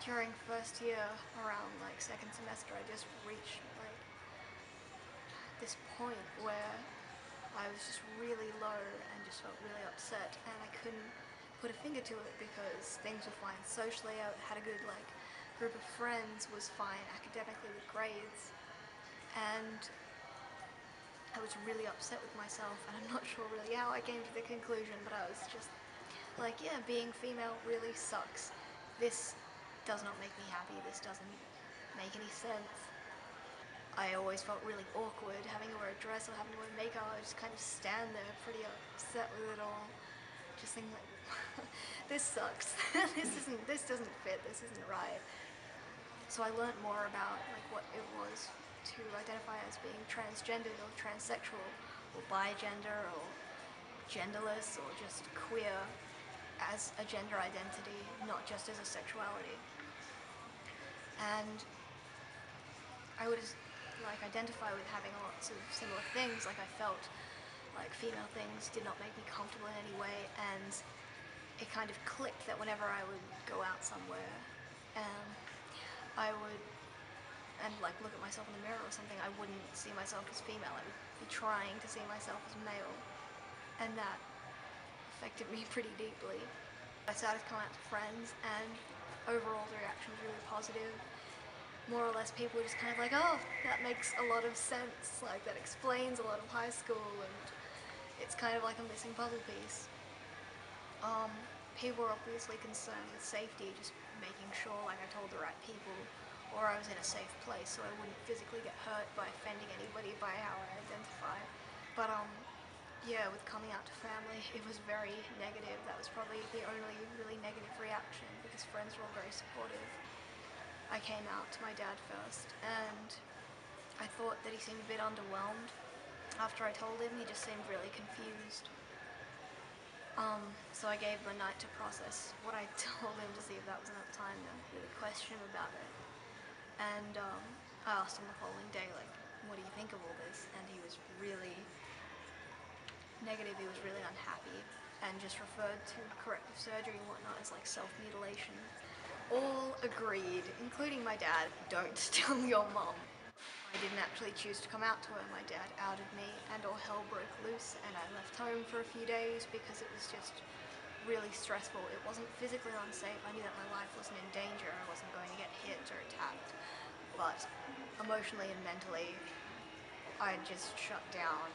During first year, around like second semester, I just reached like this point where I was just really low and just felt really upset, and I couldn't put a finger to it because things were fine socially. I had a good like group of friends, was fine academically with grades, and I was really upset with myself, and I'm not sure really how I came to the conclusion, but I was just like, yeah, being female really sucks. This does not make me happy. This doesn't make any sense. I always felt really awkward having to wear a dress or having to wear makeup. I just kind of stand there pretty upset with it all. Just thinking like, this sucks. This doesn't fit. This isn't right. So I learned more about like what it was to identify as being transgendered or transsexual or bigender or genderless or just queer as a gender identity, not just as a sexuality. And I would like identify with having lots of similar things. Like I felt like female things did not make me comfortable in any way, and it kind of clicked that whenever I would go out somewhere, um, I would and like look at myself in the mirror or something, I wouldn't see myself as female. I would be trying to see myself as male, and that affected me pretty deeply. I started to come out to friends, and overall the reaction was really positive. More or less people were just kind of like, oh, that makes a lot of sense, like that explains a lot of high school, and it's kind of like a missing puzzle piece. Um, People were obviously concerned with safety, just making sure like I told the right people or I was in a safe place so I wouldn't physically get hurt by offending anybody by how I identify. But yeah, with coming out to family, it was very negative. That was probably the only really negative reaction because friends were all very supportive. I came out to my dad first, and I thought that he seemed a bit underwhelmed. After I told him, he just seemed really confused. So I gave him a night to process what I told him to see if that was enough time to really question him about it. And I asked him the following day, like, what do you think of all this? And he was really negative, he was really unhappy, and just referred to corrective surgery and whatnot as like self-mutilation. All agreed, including my dad, don't tell your mom. I didn't actually choose to come out to her. My dad outed me and all hell broke loose, and I left home for a few days because it was just really stressful. It wasn't physically unsafe. I knew that my life wasn't in danger. I wasn't going to get hit or attacked. But emotionally and mentally, I just shut down.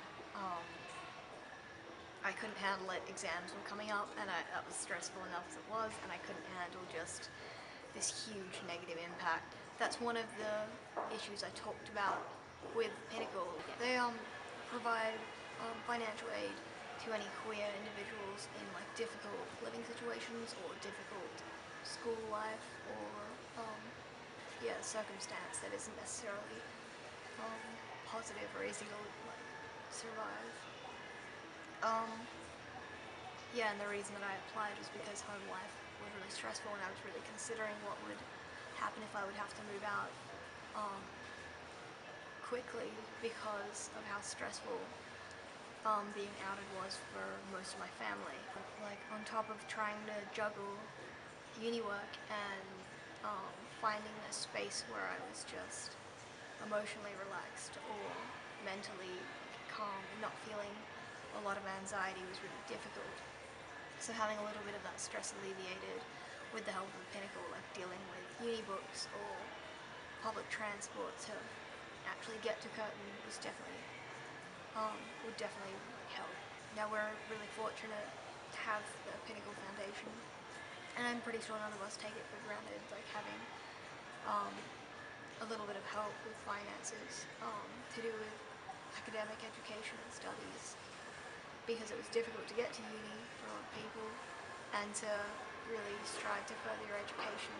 I couldn't handle it. Exams were coming up, and that was stressful enough as it was, and I couldn't handle just this huge negative impact. That's one of the issues I talked about with Pinnacle. They provide financial aid to any queer individuals in like difficult living situations or difficult school life or yeah, circumstance that isn't necessarily positive or easy to like survive. Yeah, and the reason that I applied was because home life was really stressful, and I was really considering what would happen if I would have to move out quickly because of how stressful being outed was for most of my family. Like on top of trying to juggle uni work and finding a space where I was just emotionally relaxed or mentally calm and not feeling a lot of anxiety was really difficult. So having a little bit of that stress alleviated with the help of Pinnacle, like dealing with uni books or public transport to actually get to Curtin was definitely would definitely help. Now we're really fortunate to have the Pinnacle Foundation, and I'm pretty sure none of us take it for granted, like having a little bit of help with finances to do with academic education and studies, because it was difficult to get to uni for a lot of people and to really strive to further your education.